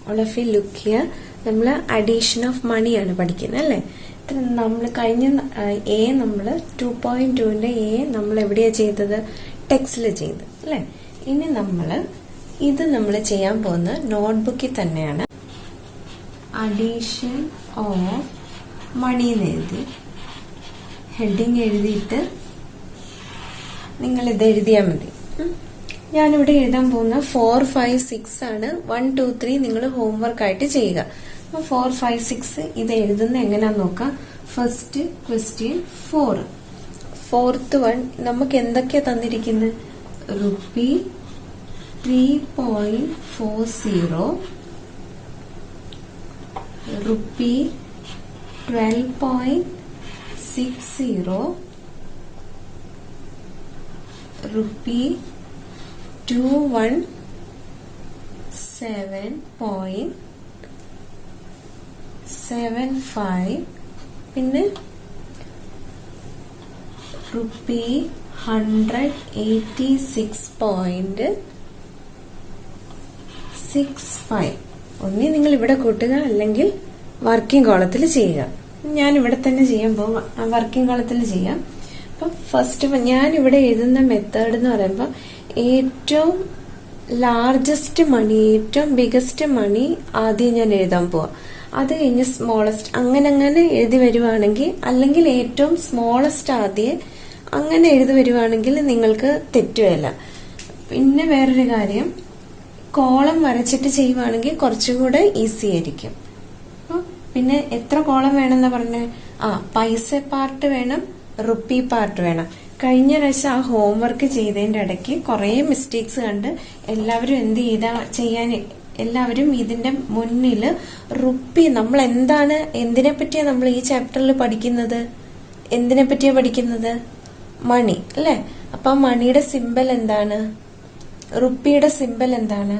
All of you look here. നമ്മൾ addition of മണിയാണ് പഠിക്കുന്നത് അല്ലേ. നമ്മൾ കഴിഞ്ഞ എ നമ്മൾ 2.2ന്റെ എ നമ്മൾ എവിടെയാ ചെയ്തത്? ടെക്സ്റ്റിൽ ചെയ്ത് അല്ലേ. ഇനി നമ്മൾ ചെയ്യാൻ പോകുന്ന നോട്ട്ബുക്കിൽ തന്നെയാണ്. അഡീഷൻ ഓഫ് മണി എന്ന് എഴുതി ഹെഡിങ് എഴുതിയിട്ട് നിങ്ങൾ ഇത് എഴുതിയാൽ മതി. ഞാനിവിടെ എഴുതാൻ പോകുന്ന 4, 5, 6 ആണ്. 1, 2, 3 നിങ്ങൾ ഹോംവർക്ക് ആയിട്ട് ചെയ്യുക. 4, 5, 6 ഇത് എഴുതുന്ന എങ്ങനെയാന്ന് നോക്കാം. First question 4. ഫോർത്ത് വൺ നമുക്ക് എന്തൊക്കെയാ തന്നിരിക്കുന്നത്? റുപ്പി 3.40, റുപ്പി 12.60, റുപ്പി 217.75, പിന്നെ റുപ്പി 186.65. ഒന്നി നിങ്ങൾ ഇവിടെ കൂട്ടുക, അല്ലെങ്കിൽ വർക്കിംഗ് കോളത്തിൽ ചെയ്യുക. ഞാൻ ഇവിടെ തന്നെ ചെയ്യാൻ പോകും, വർക്കിംഗ് കോളത്തിൽ ചെയ്യാം. അപ്പം ഫസ്റ്റ് ഞാൻ ഇവിടെ എഴുതുന്ന മെത്തേഡ് എന്ന് പറയുമ്പോൾ ഏറ്റവും ലാർജസ്റ്റ് മണി, ഏറ്റവും ബിഗസ്റ്റ് മണി ആദ്യം ഞാൻ എഴുതാൻ പോവാം. അത് കഴിഞ്ഞ് സ്മോളസ്റ്റ്, അങ്ങനെ എഴുതി വരുവാണെങ്കിൽ, അല്ലെങ്കിൽ ഏറ്റവും സ്മോളസ്റ്റ് ആദ്യം അങ്ങനെ എഴുതി വരുവാണെങ്കിൽ നിങ്ങൾക്ക് തെറ്റുകയില്ല. പിന്നെ വേറൊരു കാര്യം, കോളം വരച്ചിട്ട് ചെയ്യുവാണെങ്കിൽ കുറച്ചുകൂടെ ഈസി ആയിരിക്കും. പിന്നെ എത്ര കോളം വേണമെന്നാ പറഞ്ഞേ? പൈസ പാർട്ട് വേണം, റുപ്പി പാർട്ട് വേണം. കഴിഞ്ഞ പ്രാവശ്യം ആ ഹോംവർക്ക് ചെയ്തതിന്റെ ഇടയ്ക്ക് കുറെ മിസ്റ്റേക്സ് കണ്ട് എല്ലാവരും എന്ത് എല്ലാവരും ഇതിന്റെ മുന്നില് റുപ്പി, നമ്മൾ എന്തിനെ പറ്റിയാ നമ്മൾ ഈ ചാപ്റ്ററിൽ പഠിക്കുന്നത്? എന്തിനെ പറ്റിയാ പഠിക്കുന്നത്? മണി അല്ലെ. അപ്പൊ മണിയുടെ സിമ്പൽ എന്താണ്? റുപ്പിയുടെ സിമ്പൽ എന്താണ്?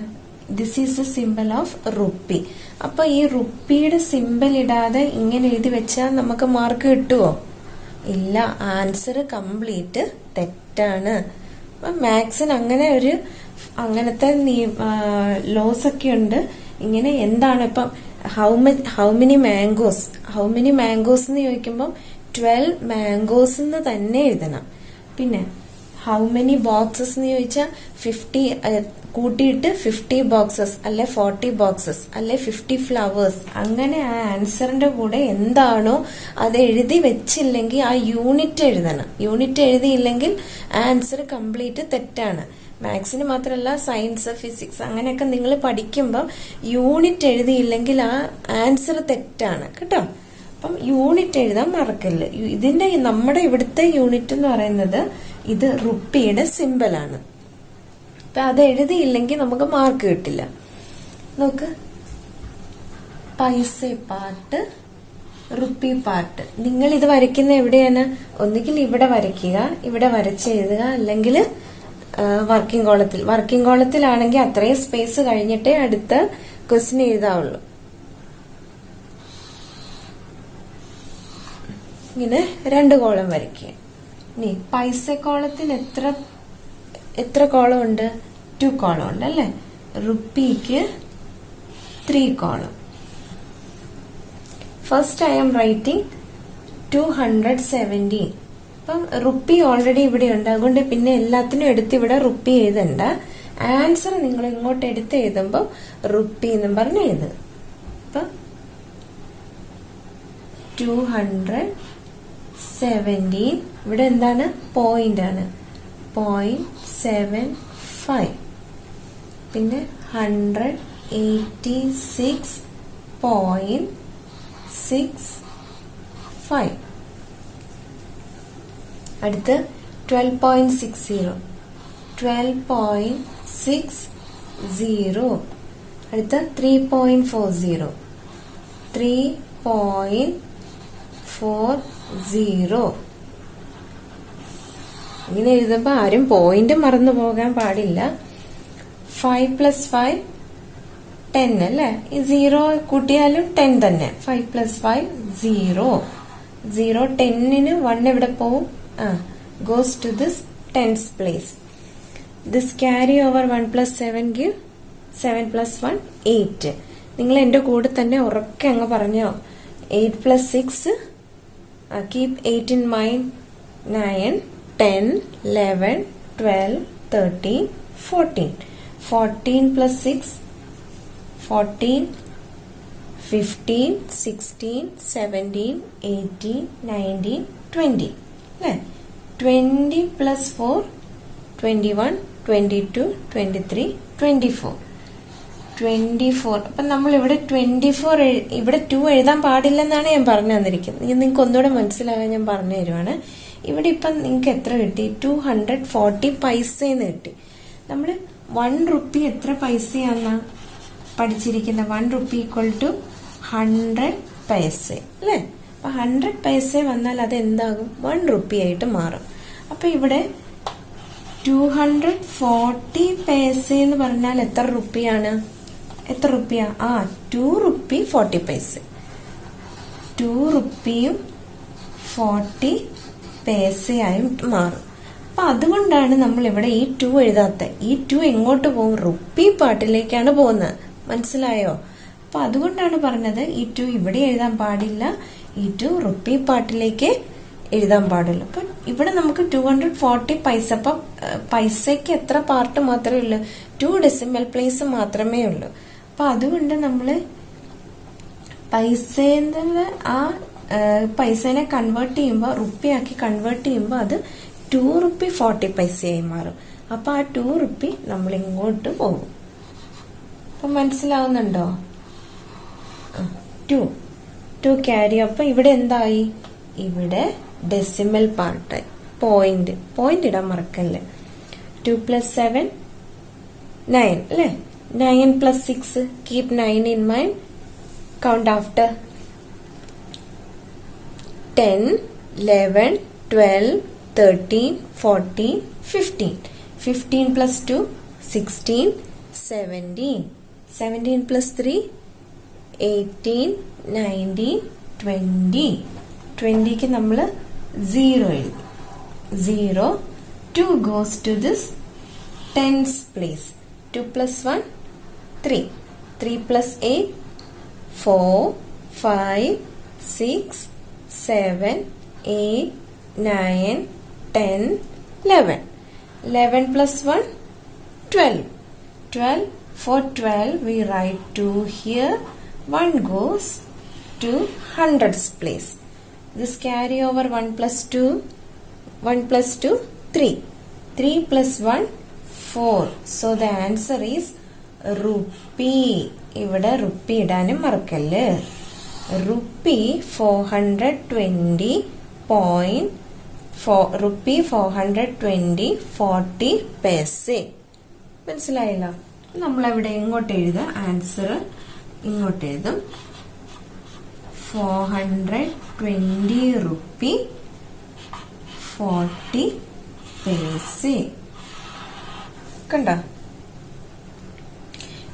This is A symbol of rupee. അപ്പൊ ഈ റുപ്പിയുടെ സിമ്പൽ ഇടാതെ ഇങ്ങനെ എഴുതി വെച്ചാൽ നമുക്ക് മാർക്ക് കിട്ടുമോ? ഇല്ല, ആൻസർ കംപ്ലീറ്റ് തെറ്റാണ്. മാത്സിന് അങ്ങനത്തെ ലോസ് ഒക്കെ ഉണ്ട്. ഇങ്ങനെ എന്താണ് ഇപ്പം ഹൗ മെനി മാംഗോസ് എന്ന് ചോദിക്കുമ്പോൾ 12 മാംഗോസ് എന്ന് തന്നെ എഴുതണം. പിന്നെ ഹൗ മെനി ബോക്സസ് എന്ന് ചോദിച്ചാൽ 50 കൂട്ടിയിട്ട് 50 ബോക്സസ് അല്ലെ 40 ബോക്സസ് അല്ലെ 50 ഫ്ലവേഴ്സ്. അങ്ങനെ ആ ആൻസറിന്റെ കൂടെ എന്താണോ അത് എഴുതി വെച്ചില്ലെങ്കിൽ ആ യൂണിറ്റ് എഴുതണം. യൂണിറ്റ് എഴുതിയില്ലെങ്കിൽ ആൻസർ കംപ്ലീറ്റ് തെറ്റാണ്. മാത്സിന് മാത്രമല്ല, സയൻസ്, ഫിസിക്സ് അങ്ങനെയൊക്കെ നിങ്ങൾ പഠിക്കുമ്പോൾ യൂണിറ്റ് എഴുതിയില്ലെങ്കിൽ ആ ആൻസർ തെറ്റാണ് കേട്ടോ. അപ്പം യൂണിറ്റ് എഴുതാൻ മറക്കല്ല്. നമ്മുടെ ഇവിടുത്തെ യൂണിറ്റ് എന്ന് പറയുന്നത് ഇത് റുപ്പിയുടെ സിമ്പലാണ്. അപ്പൊ അത് എഴുതിയില്ലെങ്കിൽ നമുക്ക് മാർക്ക് കിട്ടില്ല. നോക്ക്, പൈസ പാർട്ട്, റുപ്പി പാർട്ട്. നിങ്ങൾ ഇത് വരയ്ക്കുന്ന എവിടെയാണ്? ഒന്നുകിൽ ഇവിടെ വരയ്ക്കുക, ഇവിടെ വരച്ചെഴുതുക, അല്ലെങ്കിൽ വർക്കിംഗ് കോളത്തിലാണെങ്കിൽ അത്രയും സ്പേസ് കഴിഞ്ഞിട്ടേ അടുത്ത ക്വസ്റ്റ്യൻ എഴുതാവുള്ളൂ. ഇങ്ങനെ 2 കോളം വരയ്ക്കുക. ഇനി പൈസ കോളത്തിൽ എത്ര കോളം ഉണ്ട്? 2 കോളം ഉണ്ട് അല്ലെ. റുപ്പിക്ക് 3 column. First I am writing 217. അപ്പം റുപ്പി ഓൾറെഡി ഇവിടെ ഉണ്ട്, അതുകൊണ്ട് പിന്നെ എല്ലാത്തിനും എടുത്ത് ഇവിടെ റുപ്പി എഴുതണ്ട. ആൻസർ നിങ്ങൾ ഇങ്ങോട്ട് എടുത്ത് എഴുതുമ്പോൾ റുപ്പി എന്നും പറഞ്ഞ് എഴുതുക. അപ്പൊ 217 ഇവിടെ എന്താണ്? പോയിന്റ് ആണ്, 0.75. പിന്നെ 186.65. അടുത്ത് 12.60, 12.60. അടുത്ത 3.40, 3.40. ഇങ്ങനെ എഴുതുമ്പോ ആരും പോയിന്റ് മറന്നു പോകാൻ പാടില്ല. 5 + 5 10 അല്ലേ. ഈ 0 കൂട്ടിയാലും 10 തന്നെ. 5 + 5 0. 10ന് 1 എവിടെ പോവും? goes to this tens place. This carry over 1 + 7 give 7 + 1 8. നിങ്ങൾ എന്റെ കൂടെ തന്നെ ഉറക്കെ അങ്ങ് പറഞ്ഞോ. 8 plus 6, keep 8 in mind, 9, 10, 11, 12, 13, 14. 14 plus 6, 14, 15, 16, 17, 18, 19, 20. 20 plus 4, 21, 22, 23, 24. 24. അപ്പം നമ്മൾ ഇവിടെ 24 ഇവിടെ 2 എഴുതാൻ പാടില്ലെന്നാണ് ഞാൻ പറഞ്ഞു തന്നിരിക്കുന്നത്. നിങ്ങൾക്ക് ഒന്നുകൂടെ മനസ്സിലാകാൻ ഞാൻ പറഞ്ഞു തരുവാണ്. ഇവിടെ ഇപ്പം നിങ്ങൾക്ക് എത്ര കിട്ടി? 240 പൈസയെന്ന് കിട്ടി. നമ്മൾ 1 റുപ്പി എത്ര പൈസയാണെന്നാ പഠിച്ചിരിക്കുന്നത്? 1 റുപ്പി ഈക്വൽ ടു 100 പൈസ അല്ലേ? അപ്പൊ 100 പൈസ വന്നാൽ അത് എന്താകും? 1 റുപ്പി ആയിട്ട് മാറും. അപ്പൊ ഇവിടെ 240 പൈസ എന്ന് പറഞ്ഞാൽ എത്ര റുപ്പിയാണ്? എത്ര റുപ്പിയാ? 2 റുപ്പി 40 പൈസ. 2 റുപ്പിയും 40 പൈസയായും മാറും. അപ്പൊ അതുകൊണ്ടാണ് നമ്മൾ ഇവിടെ ഈ 2 എഴുതാത്ത. ഈ 2 എങ്ങോട്ട് പോകും? റുപ്പി പാട്ടിലേക്കാണ് പോകുന്നത്. മനസ്സിലായോ? അപ്പൊ അതുകൊണ്ടാണ് പറഞ്ഞത് ഈ 2 ഇവിടെ എഴുതാൻ പാടില്ല, ഈ 2 റുപ്പി പാട്ടിലേക്ക് എഴുതാൻ പാടുള്ളൂ. അപ്പൊ ഇവിടെ നമുക്ക് 240 പൈസ. അപ്പൊ പൈസക്ക് എത്ര പാർട്ട് മാത്രമേ ഉള്ളൂ? 2 ഡെസിമൽ പ്ലേസ് മാത്രമേ ഉള്ളൂ. അപ്പൊ അതുകൊണ്ട് നമ്മള് പൈസനെ കൺവേർട്ട് ചെയ്യുമ്പോൾ, റുപ്പിയാക്കി കൺവേർട്ട് ചെയ്യുമ്പോൾ അത് 2 റുപ്പി 40 പൈസയായി മാറും. അപ്പൊ ആ 2 റുപ്പി നമ്മൾ ഇങ്ങോട്ട് പോകും. അപ്പൊ മനസ്സിലാവുന്നുണ്ടോ? 2 ക്യാരി. അപ്പൊ ഇവിടെ എന്തായി? ഇവിടെ ഡെസിമൽ പാർട്ട്, പോയിന്റ് ഇടാൻ മറക്കല്ലേ. 2 plus 7, 9 അല്ലേ? 9 plus 6, keep 9 in mind, count after. 10, 11, 12, 13, 14, 15. 15 plus 2, 16, 17. 17 plus 3, 18, 19, 20. 20ക്ക് നമ്മൾ 0 എഴുതി. 0. 2 goes to this tens place. 2 plus 1, 3. 3 plus 8, 4, 5, 6, 7, 8, 9, 10, 11. 11 plus 1, 12. 12. For 12 we write 2 here. 1 goes to hundreds place. This carry over 1 plus 2. 1 plus 2, 3. 3 plus 1, 4. So the answer is rupee. ഇവിടെ rupee ഇടാനും മറക്കല്ലേ. Rupee 420.4 rupee 420 40 പൈസ. മനസ്സിലായില്ല? നമ്മളവിടെ എങ്ങോട്ട് എഴുതുക? ആൻസർ ഇങ്ങോട്ട് എഴുതും. 420 റുപ്പി 40 പൈസ. കണ്ടോ?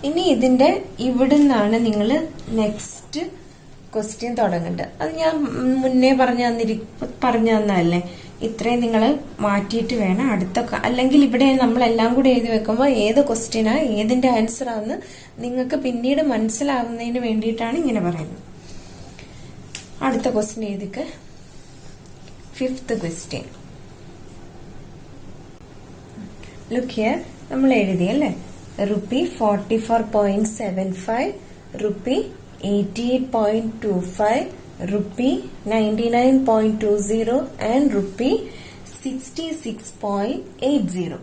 ഇനി ഇതിന്റെ ഇവിടുന്നാണ് നിങ്ങൾ നെക്സ്റ്റ് ക്വസ്റ്റ്യൻ തുടങ്ങേണ്ടത്. അത് ഞാൻ മുന്നേ പറഞ്ഞു തന്നല്ലേ. ഇത്രയും നിങ്ങൾ മാറ്റിയിട്ട് വേണം അടുത്ത, അല്ലെങ്കിൽ ഇവിടെ നമ്മളെല്ലാം കൂടി എഴുതി വെക്കുമ്പോൾ ഏത് ക്വസ്റ്റ്യനാ ഏതിന്റെ ആൻസർ ആണെന്ന് നിങ്ങൾക്ക് പിന്നീട് മനസ്സിലാവുന്നതിന് വേണ്ടിയിട്ടാണ് ഇങ്ങനെ പറയുന്നത്. അടുത്ത ക്വസ്റ്റ്യൻ എഴുതിക്ക്. 5th question. Look here. നമ്മൾ എഴുതിയല്ലേ rupee 44.75, rupee 88.25, rupee 99.20 and rupee 66.80.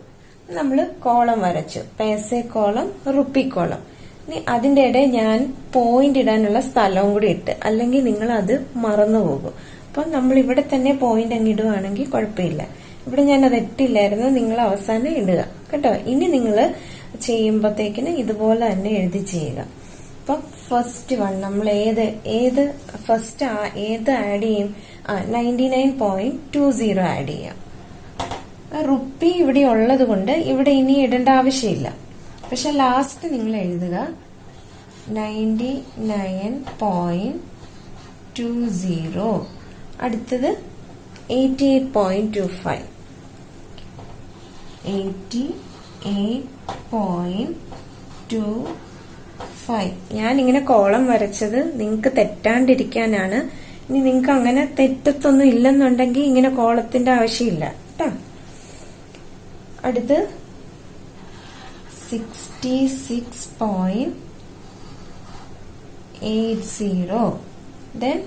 നമ്മൾ കോളം വരച്ചു. പൈസ കോളം, റുപ്പി കോളം. ഇനി അതിന്റെ ഇടയിൽ ഞാൻ പോയിന്റ് ഇടാനുള്ള സ്ഥലവും കൂടി ഇട്ട്, അല്ലെങ്കിൽ നിങ്ങൾ അത് മറന്നു പോകും. അപ്പൊ നമ്മൾ ഇവിടെ തന്നെ പോയിന്റ് അങ്ങ് ഇടുവാണെങ്കിൽ കുഴപ്പമില്ല. ഇവിടെ ഞാൻ അത് ഇട്ടില്ലായിരുന്നു, നിങ്ങൾ അവസാനം ഇടുക കേട്ടോ. ഇനി നിങ്ങൾ ചെയ്യുമ്പോഴത്തേക്കിന് ഇതുപോലെ തന്നെ എഴുതി ചെയ്യുക. അപ്പൊ ഫസ്റ്റ് വൺ നമ്മൾ ഏത് ഫസ്റ്റ് ഏത് ആഡ് ചെയ്യും? 99.20 ആഡ് ചെയ്യാം. റുപ്പി ഇവിടെ ഉള്ളത് കൊണ്ട് ഇവിടെ ഇനി ഇടേണ്ട ആവശ്യമില്ല. പക്ഷെ ലാസ്റ്റ് നിങ്ങൾ എഴുതുക 99.20. അടുത്തത് 88.25. 88.25 5. ഞാൻ ഇങ്ങനെ കോളം വരച്ചത് നിങ്ങൾക്ക് തെറ്റാണ്ടിരിക്കാനാണ്. ഇനി നിങ്ങൾക്ക് അങ്ങനെ തെറ്റത്തൊന്നും ഇല്ലെന്നുണ്ടെങ്കിൽ ഇങ്ങനെ കോളത്തിന്റെ ആവശ്യമില്ല കേട്ടോ. അടുത്ത് 66.80, then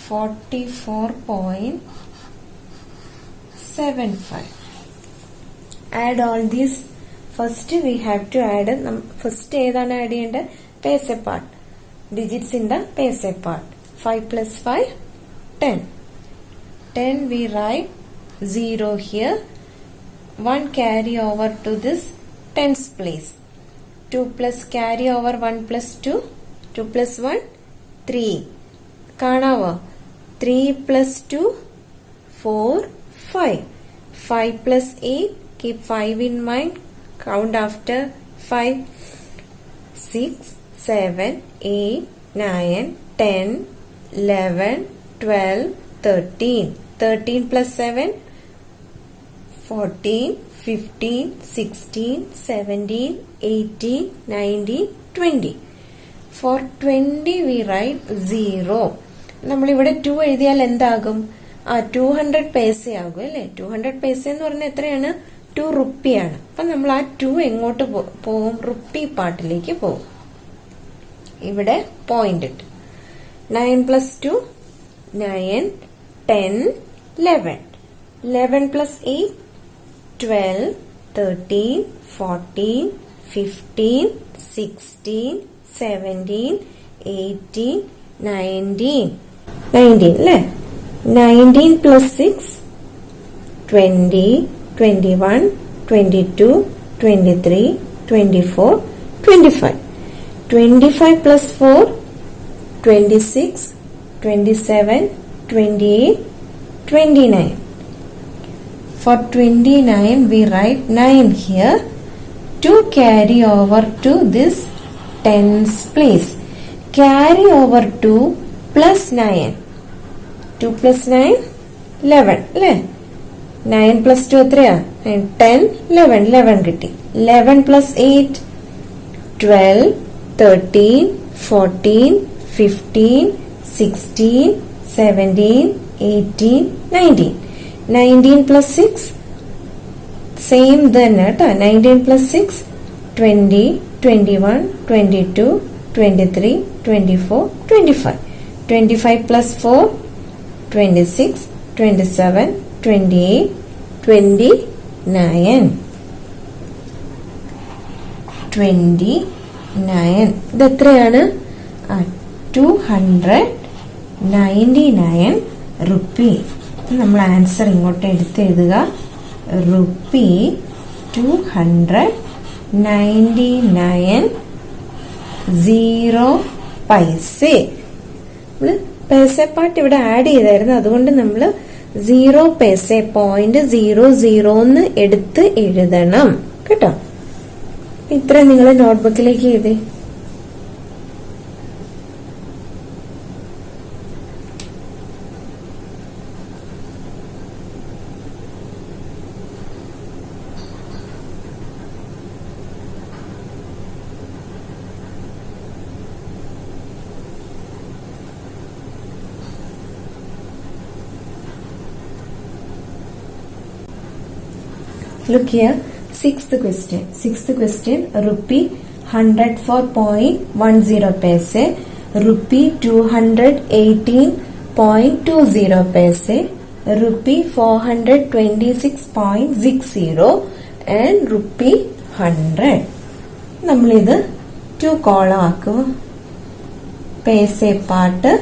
44.75. Add all these. First we have to add, first ഏതാണ് ആഡ് ചെയ്യേണ്ടത്? Paise part, digits in the paise part. 5 plus 5 10. 10 we write 0 here. 1 carry over to this tens place. 2 plus carry over 1 plus 2. 2 plus 1 3. കാണാവോ? 3 plus 2 4 5. 5 plus 8. Keep 5 in mind. Count after 5. 6 7 8 9 10 11 12 13. 13 plus 7 14 15 16 17 18 19 20. For 20 we write 0. നമ്മളിവിടെ 2 എഴുതിയാൽ എന്താകും? 200 പൈസ ആകും അല്ലേ? 200 പൈസ എന്ന് പറഞ്ഞാൽ എത്രയാണ്? 2 റുപ്പിയാണ്. അപ്പൊ നമ്മൾ ആ 2 എങ്ങോട്ട് പോകും? റുപ്പി പാർട്ടിലേക്ക് പോകും. ഇവിടെ പോയിന്റ് ഇട്ട് 9 plus 2 9 10 11. 11 plus 8 12 13 14 15 16 17 18 19 അല്ലേ? 19 plus 6 20 21 22 23 24 25. 25 plus 4 26 27 28 29. For 29 we write 9 here. 2 carry over to this tens place. Carry over 2 plus 9. 2 plus 9 11 അല്ലേ? 9 plus 2 എത്രയാ? 10 11 11 കിട്ടി. 11 plus 8 12 13 14 15 16 17 18 19. 19 plus 6 സെയിം തന്നെ കേട്ടോ. 19 plus 6 20 21 22 23 24 25. 25 plus 4 26 27 28 29. 29. ഇത് എത്രയാണ്? 299 റുപ്പി. നമ്മൾ ആൻസർ ഇങ്ങോട്ട് എടുത്തെഴുതുക. റുപ്പി 299 0 പൈസ. പൈസ പാർട്ട് ഇവിടെ ആഡ് ചെയ്തായിരുന്നു, അതുകൊണ്ട് നമ്മൾ 0 പൈസ .00 എന്ന് എടുത്ത് എഴുതണം കേട്ടോ. ഇത്ര നിങ്ങൾ നോട്ട്ബുക്കിലേക്ക് എഴുതി. Look here, sixth question. Rupee 104.10 paise, rupee 218.20 paise, rupee 426.60 and rupee 100. നമ്മളിത് 2 കോളം ആക്കുക. Paise part,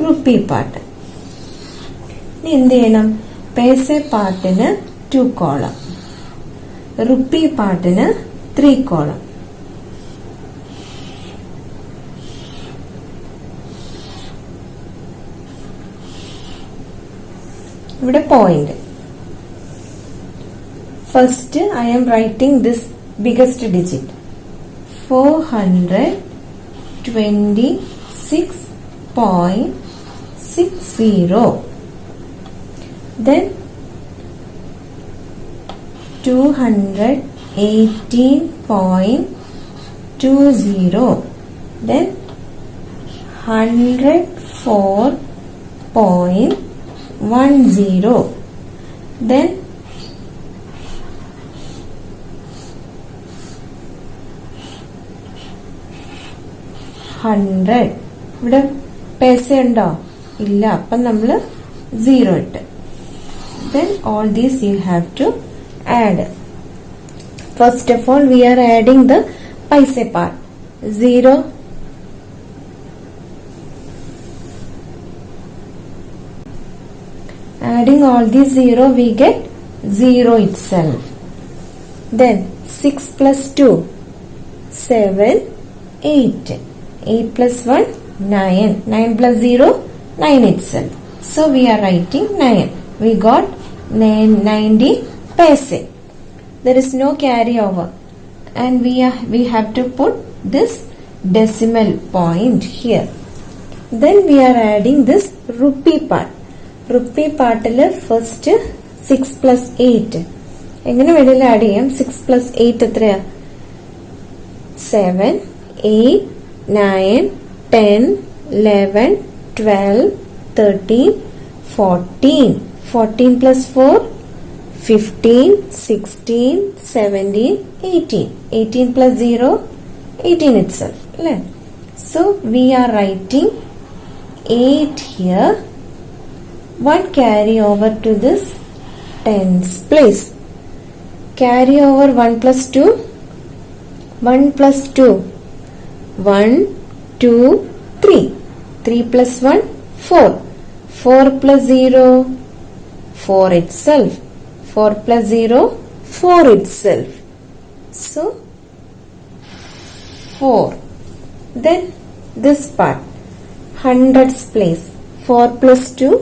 rupee part. ഇനി എന്ത് ചെയ്യണം? പൈസെ പാർട്ടിന് 2 കോളം, റുപ്പി പാർട്ടിന് 3 കോളം. ഇവിടെ point. First I am writing this biggest digit 426.60. Then 218.20. 18.20, then 104.10, then 100. ഇവിടെ പൈസ ഉണ്ടോ? ഇല്ല. അപ്പം നമ്മള് 0 ഇട്ട്. Then all these you have to add. First of all, we are adding the paise part. 0, adding all these 0, we get 0 itself. Then 6 plus 2, 7, 8. 8 plus 1, 9. 9 plus 0, 9 itself. So we are writing 9. We got 90 paise. There is no carryover, and we have to put this decimal point here. Then we are adding this rupee part. Rupee part il first 6 plus 8. എങ്ങനെ വേണമെങ്കിലും add ചെയ്യാം. 6 plus 8 എത്രയാ? 7, 8, 9, 10, 11, 12, 13, 14. 14 plus 4, 15, 16, 17, 18. 18 plus 0, 18 itself. So we are writing 8 here. 1 carry over to this tens place. Carry over 1 plus 2. 1 plus 2. 1, 2, 3. 3 plus 1, 4. 4 plus 0, 4 itself. 4 plus 0, 4 itself. So 4. Then this part, hundreds place. 4 plus 2,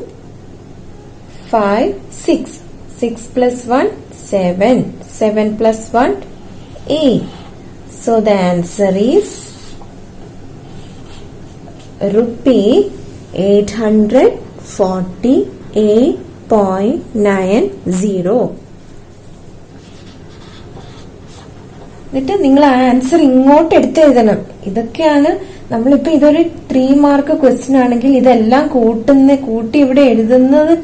5, 6. 6 plus 1, 7. 7 plus 1, 8. So the answer is rupee 848.90. എന്നിട്ട് നിങ്ങൾ answer ഇങ്ങോട്ട് എടുത്തെഴുതണം. ഇതൊക്കെയാണ് നമ്മളിപ്പോ ഇതൊരു 3 mark question ആണെങ്കിൽ ഇതെല്ലാം കൂട്ടി ഇവിടെ എഴുതുന്നത്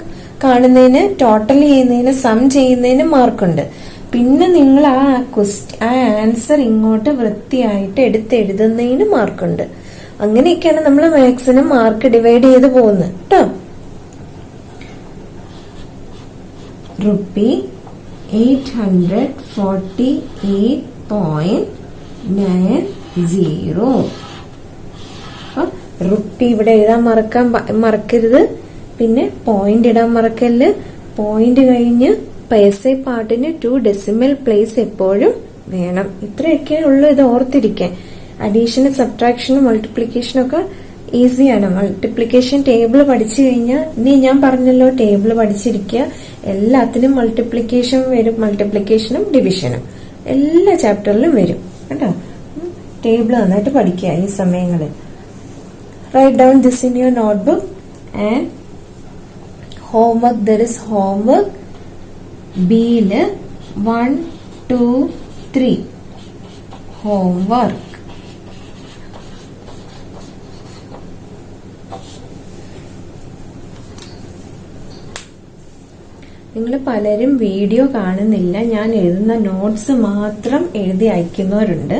കാണുന്നതിന്, ടോട്ടൽ ചെയ്യുന്നതിന്, സം ചെയ്യുന്നതിന് മാർക്കുണ്ട്. പിന്നെ നിങ്ങൾ ആ ആൻസർ ഇങ്ങോട്ട് വൃത്തിയായിട്ട് എടുത്തെഴുതുന്നതിന് മാർക്കുണ്ട്. അങ്ങനെയൊക്കെയാണ് നമ്മൾ മാത്സിനും മാർക്ക് ഡിവൈഡ് ചെയ്ത് പോകുന്നത് കേട്ടോ. റുപ്പി 848.90. റുപ്പി ഇവിടെ എഴുതാൻ മറക്കരുത്. പിന്നെ പോയിന്റ് ഇടാൻ മറക്കല്ല്. പോയിന്റ് കഴിഞ്ഞ് പൈസ പാർട്ടിന് 2 ഡെസിമൽ പ്ലേസ് എപ്പോഴും വേണം. ഇത്രയൊക്കെ ഉള്ളു ഇത് ഓർത്തിരിക്കാൻ. അഡീഷനും സബ്ട്രാക്ഷനും മൾട്ടിപ്ലിക്കേഷനും ഒക്കെ ഈസിയാണ്. മൾട്ടിപ്ലിക്കേഷൻ ടേബിൾ പഠിച്ചു കഴിഞ്ഞാൽ, ഇനി ഞാൻ പറഞ്ഞല്ലോ ടേബിൾ പഠിച്ചിരിക്കുക. എല്ലാത്തിനും മൾട്ടിപ്ലിക്കേഷൻ വരും. മൾട്ടിപ്ലിക്കേഷനും ഡിവിഷനും എല്ലാ ചാപ്റ്ററിലും വരും കേട്ടോ. ടേബിൾ നന്നായിട്ട് പഠിക്കുക ഈ സമയങ്ങളിൽ. Write down this in your notebook and homework. There is homework B-ൽ 1, 2, 3 homework. നിങ്ങൾ പലരും വീഡിയോ കാണുന്നില്ല. ഞാൻ എഴുതുന്ന നോട്ട്സ് മാത്രം എഴുതി അയക്കുന്നവരുണ്ട്.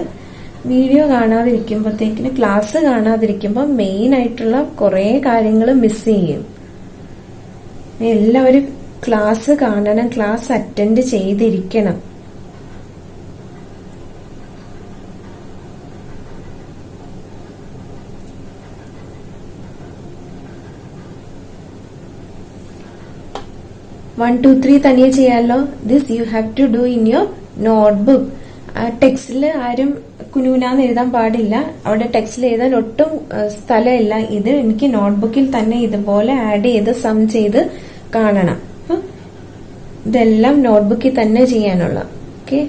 വീഡിയോ കാണാതിരിക്കുമ്പോഴത്തേക്കിന്, ക്ലാസ് കാണാതിരിക്കുമ്പോൾ മെയിൻ ആയിട്ടുള്ള കുറെ കാര്യങ്ങൾ മിസ് ചെയ്യും. എല്ലാവരും ക്ലാസ് കാണണം, ക്ലാസ് അറ്റൻഡ് ചെയ്തിരിക്കണം. വൺ ടു ത്രീ തനിയെ ചെയ്യാമല്ലോ. This you have to do in your notebook. ടെക്സ്റ്റിൽ ആരും കുനുകുനാന്ന് എഴുതാൻ പാടില്ല. അവിടെ ടെക്സ്റ്റിൽ എഴുതാൻ ഒട്ടും സ്ഥലമില്ല. ഇത് എനിക്ക് നോട്ട്ബുക്കിൽ തന്നെ ഇതുപോലെ ആഡ് ചെയ്ത് സം ചെയ്ത് കാണണം. ഇതെല്ലാം നോട്ട്ബുക്കിൽ തന്നെ ചെയ്യാനുള്ള. ഓക്കെ.